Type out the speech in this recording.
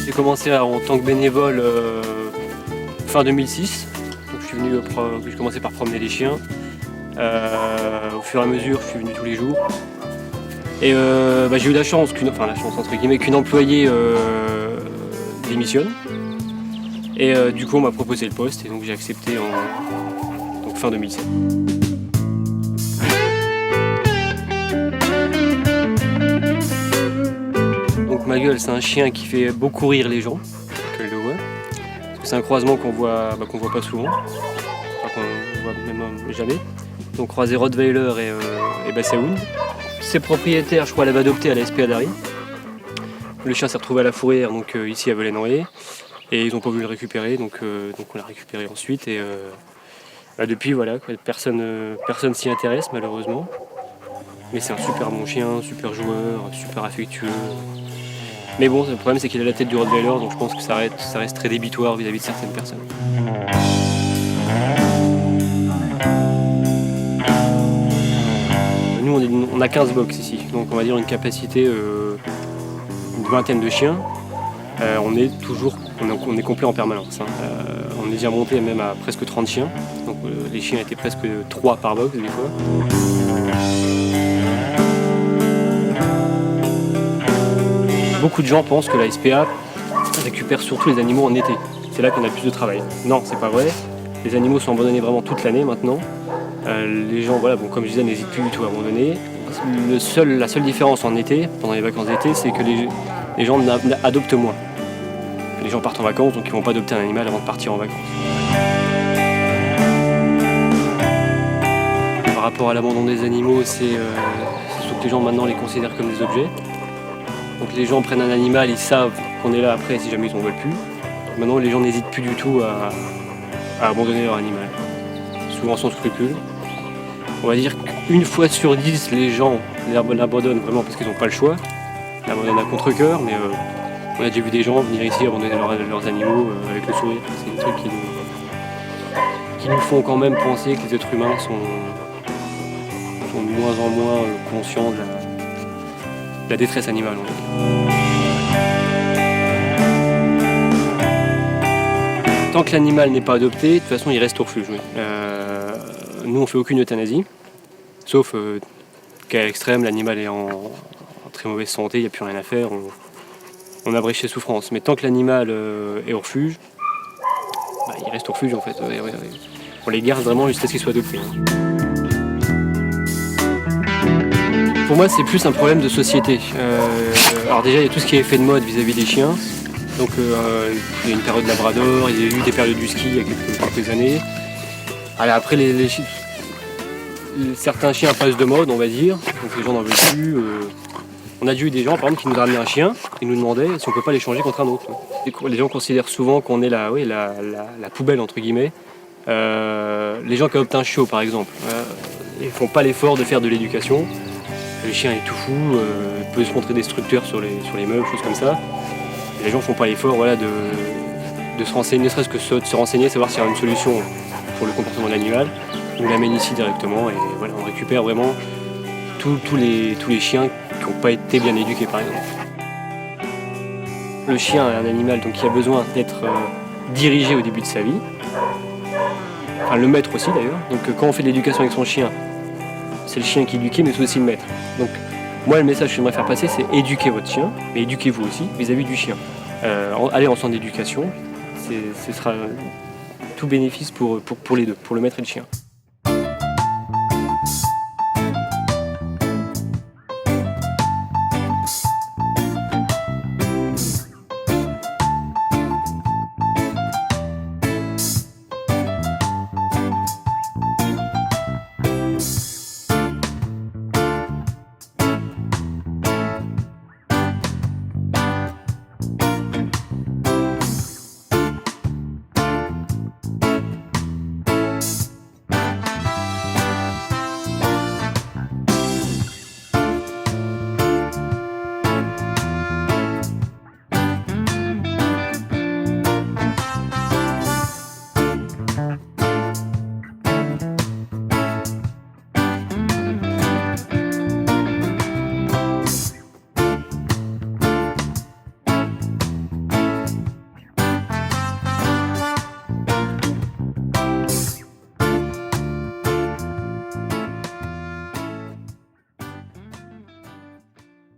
J'ai commencé en tant que bénévole fin 2006. Donc, j'ai commencé par promener les chiens. Au fur et à mesure, je suis venu tous les jours. Et j'ai eu la chance qu'une employée démissionne. Et du coup, on m'a proposé le poste et donc j'ai accepté en fin 2007. Donc Magueule, c'est un chien qui fait beaucoup rire les gens, que je le vois. C'est un croisement qu'on voit pas souvent, enfin, qu'on voit même jamais. Donc croisé Rottweiler et Basset Hound. Ses propriétaires, je crois, l'avaient adopté à la SPA d'Arry. Le chien s'est retrouvé à la fourrière, donc ici à Velay-Noyer. Et ils n'ont pas voulu le récupérer, donc on l'a récupéré ensuite. Et depuis, voilà, personne s'y intéresse malheureusement. Mais c'est un super bon chien, super joueur, super affectueux. Mais bon, le problème c'est qu'il a la tête du Rottweiler, donc je pense que ça reste très débitoire vis-à-vis de certaines personnes. Nous, on a 15 box ici, donc on va dire une capacité une vingtaine de chiens. On est complet en permanence. On est déjà monté même à presque 30 chiens, donc les chiens étaient presque 3 par box des fois. Beaucoup de gens pensent que la SPA récupère surtout les animaux en été. C'est là qu'on a le plus de travail. Non, c'est pas vrai. Les animaux sont abandonnés vraiment toute l'année maintenant. Les gens, voilà, comme je disais, n'hésitent plus du tout à abandonner. La seule différence en été, pendant les vacances d'été, c'est que les gens adoptent moins. Les gens partent en vacances, donc ils ne vont pas adopter un animal avant de partir en vacances. Par rapport à l'abandon des animaux, c'est surtout que les gens maintenant les considèrent comme des objets. Donc les gens prennent un animal, ils savent qu'on est là après si jamais ils n'en veulent plus. Maintenant les gens n'hésitent plus du tout à abandonner leur animal, souvent sans scrupule. On va dire qu'une fois sur 10, les gens l'abandonnent vraiment parce qu'ils n'ont pas le choix. Ils l'abandonnent à contre-cœur, mais on a déjà vu des gens venir ici abandonner leurs animaux avec le sourire. C'est des trucs qui nous font quand même penser que les êtres humains sont de moins en moins conscients de la détresse animale. Tant que l'animal n'est pas adopté, de toute façon il reste au refuge. Oui. Nous on fait aucune euthanasie, sauf cas extrême, l'animal est en très mauvaise santé, il n'y a plus rien à faire, on abrège ses souffrances. Mais tant que l'animal est au refuge, il reste au refuge en fait. On les garde vraiment jusqu'à ce qu'il soit adopté. Pour moi, c'est plus un problème de société. Alors déjà, il y a tout ce qui est effet de mode vis-à-vis des chiens. Donc il y a une période labrador, il y a eu des périodes du ski il y a quelques années. Alors, après, certains chiens passent de mode, on va dire. Donc les gens n'en veulent plus. On a déjà eu des gens, par exemple, qui nous ont ramené un chien et nous demandaient si on ne peut pas l'échanger contre un autre. Les gens considèrent souvent qu'on est la poubelle, entre guillemets. Les gens qui adoptent un chiot, par exemple, ils ne font pas l'effort de faire de l'éducation. Le chien est tout fou, il peut se montrer destructeur sur les meubles, choses comme ça. Et les gens ne font pas l'effort de se renseigner, ne serait-ce que de se renseigner, savoir s'il y a une solution pour le comportement de l'animal. On l'amène ici directement et voilà, on récupère vraiment tous les chiens qui n'ont pas été bien éduqués, par exemple. Le chien est un animal donc, qui a besoin d'être dirigé au début de sa vie. Enfin, le maître aussi d'ailleurs. Donc quand on fait de l'éducation avec son chien, c'est le chien qui est éduqué, mais c'est aussi le maître. Donc moi, le message que j'aimerais faire passer, c'est éduquer votre chien, mais éduquez-vous aussi vis-à-vis du chien. Allez en centre d'éducation, ce sera tout bénéfice pour les deux, pour le maître et le chien.